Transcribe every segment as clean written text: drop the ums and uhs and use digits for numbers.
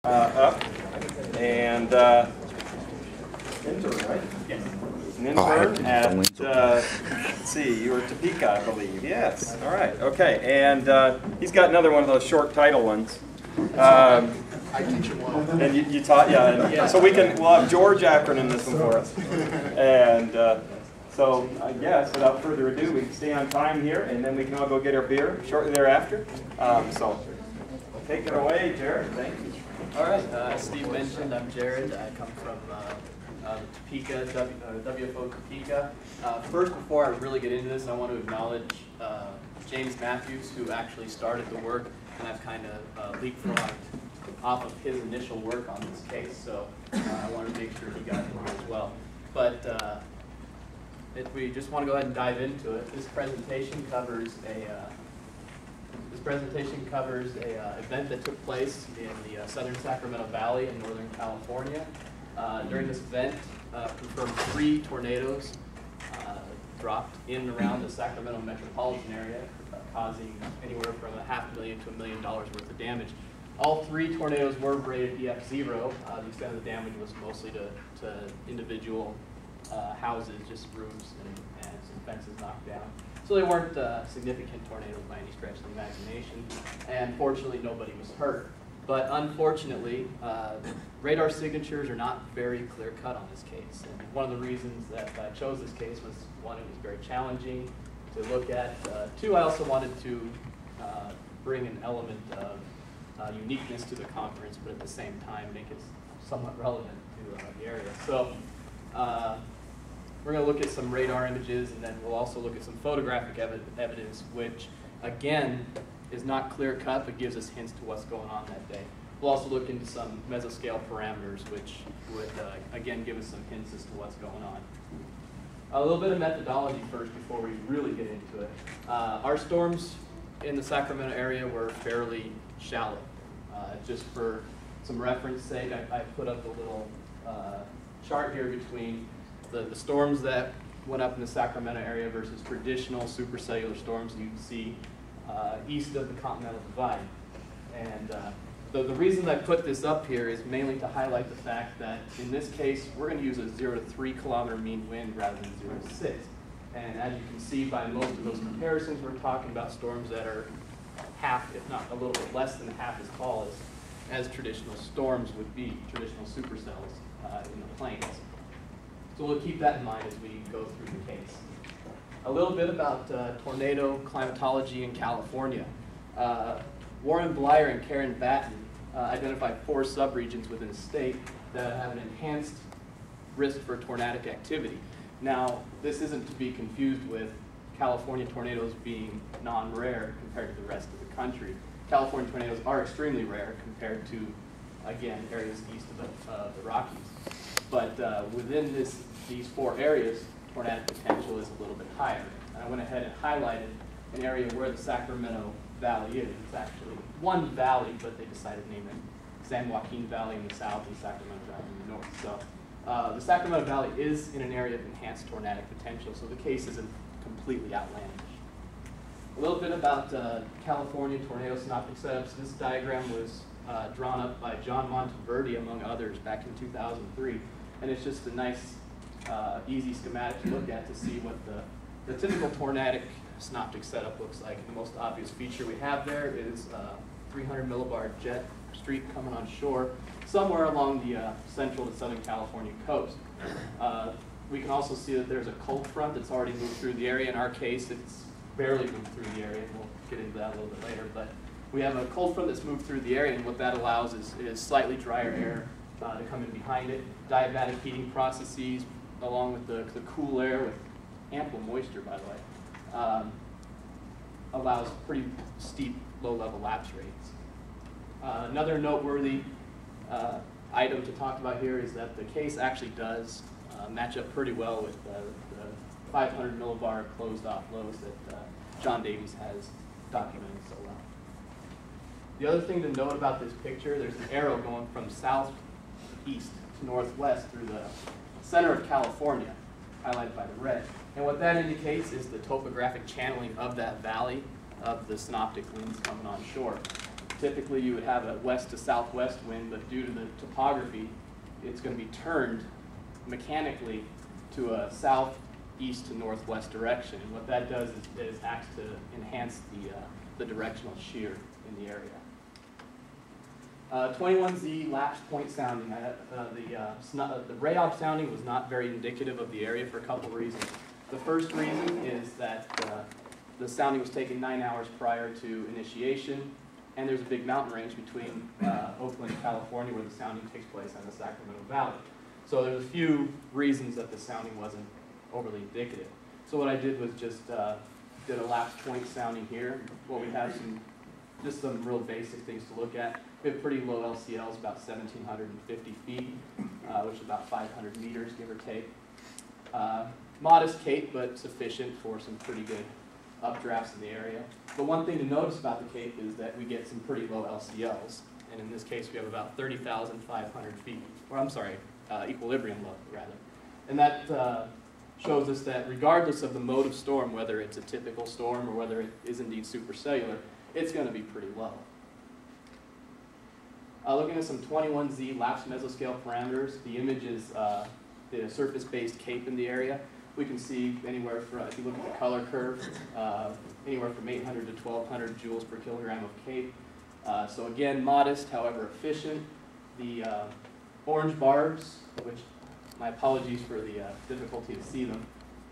Up and intern, right? Yes. An intern at let's see, you were at Topeka, I believe. Yes. All right. Okay. And he's got another one of those short title ones. I teach him well. And you taught, yeah. So we'll have George Akron in this one for us. And so I guess without further ado, we can stay on time here, and then we can all go get our beer shortly thereafter. So take it away, Jared. Thank you. All right, as Steve mentioned, I'm Jared. I come from Topeka, WFO Topeka. First, before I really get into this, I want to acknowledge James Matthews, who actually started the work, and I've kind of leapfrogged off of his initial work on this case, so I wanted to make sure he got in here as well. But if we just want to go ahead and dive into it, this presentation covers a event that took place in the southern Sacramento Valley in Northern California. During this event, confirmed 3 tornadoes dropped in and around the Sacramento metropolitan area, causing anywhere from $500,000 to $1 million worth of damage. All 3 tornadoes were rated EF0. The extent of the damage was mostly to individual houses, just roofs and some fences knocked down. So they weren't significant tornadoes by any stretch of the imagination, and fortunately nobody was hurt. But unfortunately, radar signatures are not very clear-cut on this case. And one of the reasons that I chose this case was, 1, it was very challenging to look at. 2, I also wanted to bring an element of uniqueness to the conference, but at the same time make it somewhat relevant to the area. So. We're going to look at some radar images, and then we'll also look at some photographic evidence, which, again, is not clear-cut, but gives us hints to what's going on that day. We'll also look into some mesoscale parameters, which would, again, give us some hints as to what's going on. A little bit of methodology first before we really get into it. Our storms in the Sacramento area were fairly shallow. Just for some reference sake, I put up a little chart here between the storms that went up in the Sacramento area versus traditional supercellular storms you can see east of the Continental Divide. And the reason I put this up here is mainly to highlight the fact that in this case, we're going to use a 0 to 3 kilometer mean wind rather than 0 to 6. And as you can see by most of those comparisons, we're talking about storms that are half, if not a little bit less than half as tall as traditional storms would be, traditional supercells in the plains. So we'll keep that in mind as we go through the case. A little bit about tornado climatology in California. Warren Blyer and Karen Batten identified 4 subregions within the state that have an enhanced risk for tornadic activity. Now, this isn't to be confused with California tornadoes being non-rare compared to the rest of the country. California tornadoes are extremely rare compared to, again, areas east of the Rockies. But within these 4 areas, tornadic potential is a little bit higher. And I went ahead and highlighted an area where the Sacramento Valley is. It's actually one valley, but they decided to name it San Joaquin Valley in the south and Sacramento Valley in the north. So the Sacramento Valley is in an area of enhanced tornadic potential, so the case isn't completely outlandish. A little bit about California tornado synoptic setups. This diagram was drawn up by John Monteverdi, among others, back in 2003. And it's just a nice, easy schematic to look at to see what the typical tornadic synoptic setup looks like. And the most obvious feature we have there is 300 millibar jet streak coming on shore somewhere along the central to southern California coast. We can also see that there's a cold front that's already moved through the area. In our case, it's barely moved through the area, and we'll get into that a little bit later. But we have a cold front that's moved through the area, and what that allows is slightly drier air to come in behind it. Diabatic heating processes, along with the cool air with ample moisture, by the way, allows pretty steep low-level lapse rates. Another noteworthy item to talk about here is that the case actually does match up pretty well with the 500 millibar closed-off lows that John Davies has documented so well. The other thing to note about this picture, there's an arrow going from southeast to northwest through the center of California, highlighted by the red. And what that indicates is the topographic channeling of that valley of the synoptic winds coming on shore. typically you would have a west to southwest wind, but due to the topography, it's going to be turned mechanically to a southeast to northwest direction. And what that does is acts to enhance the directional shear in the area. 21Z lapse point sounding. The radar sounding was not very indicative of the area for a couple of reasons. The first reason is that the sounding was taken 9 hours prior to initiation, and there's a big mountain range between Oakland, California, where the sounding takes place, and the Sacramento Valley. So there's a few reasons that the sounding wasn't overly indicative. So what I did was just did a lapse point sounding here. Well, we have just some real basic things to look at. We have pretty low LCLs, about 1,750 feet, which is about 500 meters, give or take. Modest cape, but sufficient for some pretty good updrafts in the area. But one thing to notice about the cape is that we get some pretty low LCLs. And in this case, we have about 30,500 feet, or I'm sorry, equilibrium low, rather. And that shows us that regardless of the mode of storm, whether it's a typical storm or whether it is indeed supercellular, it's going to be pretty low. Looking at some 21Z lapse mesoscale parameters, the image is the surface-based cape in the area. We can see anywhere from, if you look at the color curve, anywhere from 800 to 1,200 joules per kilogram of cape. So again, modest, however efficient. The orange bars, which my apologies for the difficulty to see them,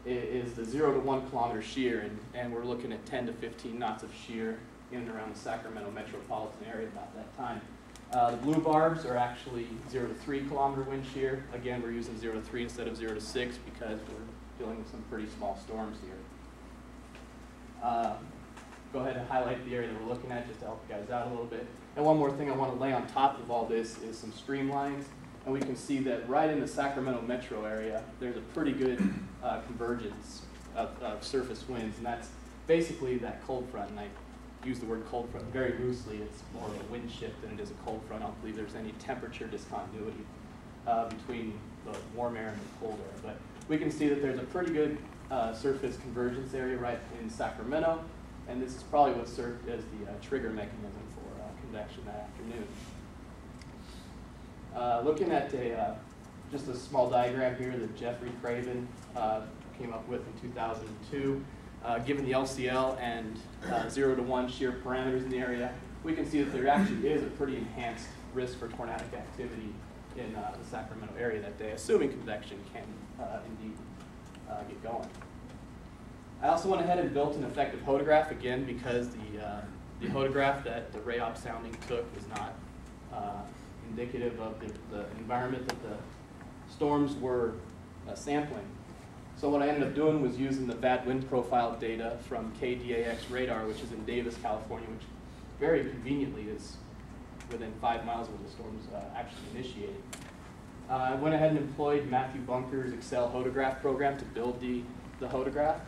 is the 0 to 1 kilometer shear, and we're looking at 10 to 15 knots of shear in and around the Sacramento metropolitan area about that time. The blue barbs are actually 0 to 3 kilometer wind shear. Again, we're using 0 to 3 instead of 0 to 6 because we're dealing with some pretty small storms here. Go ahead and highlight the area that we're looking at just to help you guys out a little bit. And one more thing I want to lay on top of all this is some streamlines. And we can see that right in the Sacramento metro area, there's a pretty good convergence of surface winds. And that's basically that cold front. And I use the word cold front very loosely. It's more of a wind shift than it is a cold front. I don't believe there's any temperature discontinuity between the warm air and the cold air. But we can see that there's a pretty good surface convergence area right in Sacramento. And this is probably what served as the trigger mechanism for convection that afternoon. Looking at just a small diagram here that Jeffrey Craven came up with in 2002. Given the LCL and 0 to 1 shear parameters in the area, we can see that there actually is a pretty enhanced risk for tornadic activity in the Sacramento area that day, assuming convection can indeed get going. I also went ahead and built an effective hodograph, again, because the hodograph that the RAOP sounding took was not indicative of the environment that the storms were sampling. So what I ended up doing was using the bad wind profile data from KDAX radar, which is in Davis, California, which very conveniently is within 5 miles of where the storm was actually initiated. I went ahead and employed Matthew Bunker's Excel hodograph program to build the hodograph.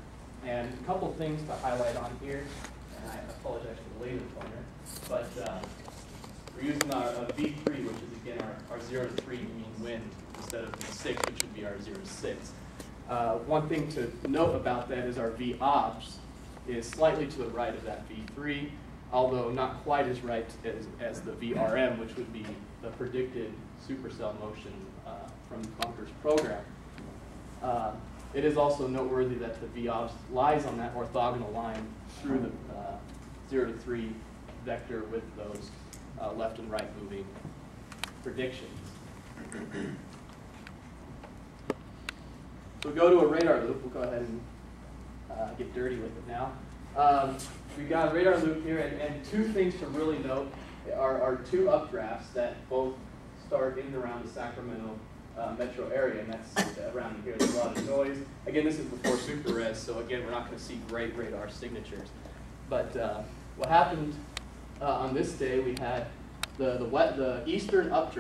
And a couple things to highlight on here, and I apologize for the laser pointer, but we're using our V3, which is again our 0 to 3 mean wind, instead of V6, which would be our 0 to 6. One thing to note about that is our V obs is slightly to the right of that V3, although not quite as right as the VRM, which would be the predicted supercell motion from Bunker's program. It is also noteworthy that the V obs lies on that orthogonal line through the 0 to 3 vector with those left and right moving predictions. So we'll go to a radar loop. We'll go ahead and get dirty with it now. We've got a radar loop here, and two things to really note are two updrafts that both start in and around the Sacramento metro area, and that's around here. There's a lot of noise. Again, this is before super res, so again, we're not going to see great radar signatures. But what happened on this day, we had the eastern updraft.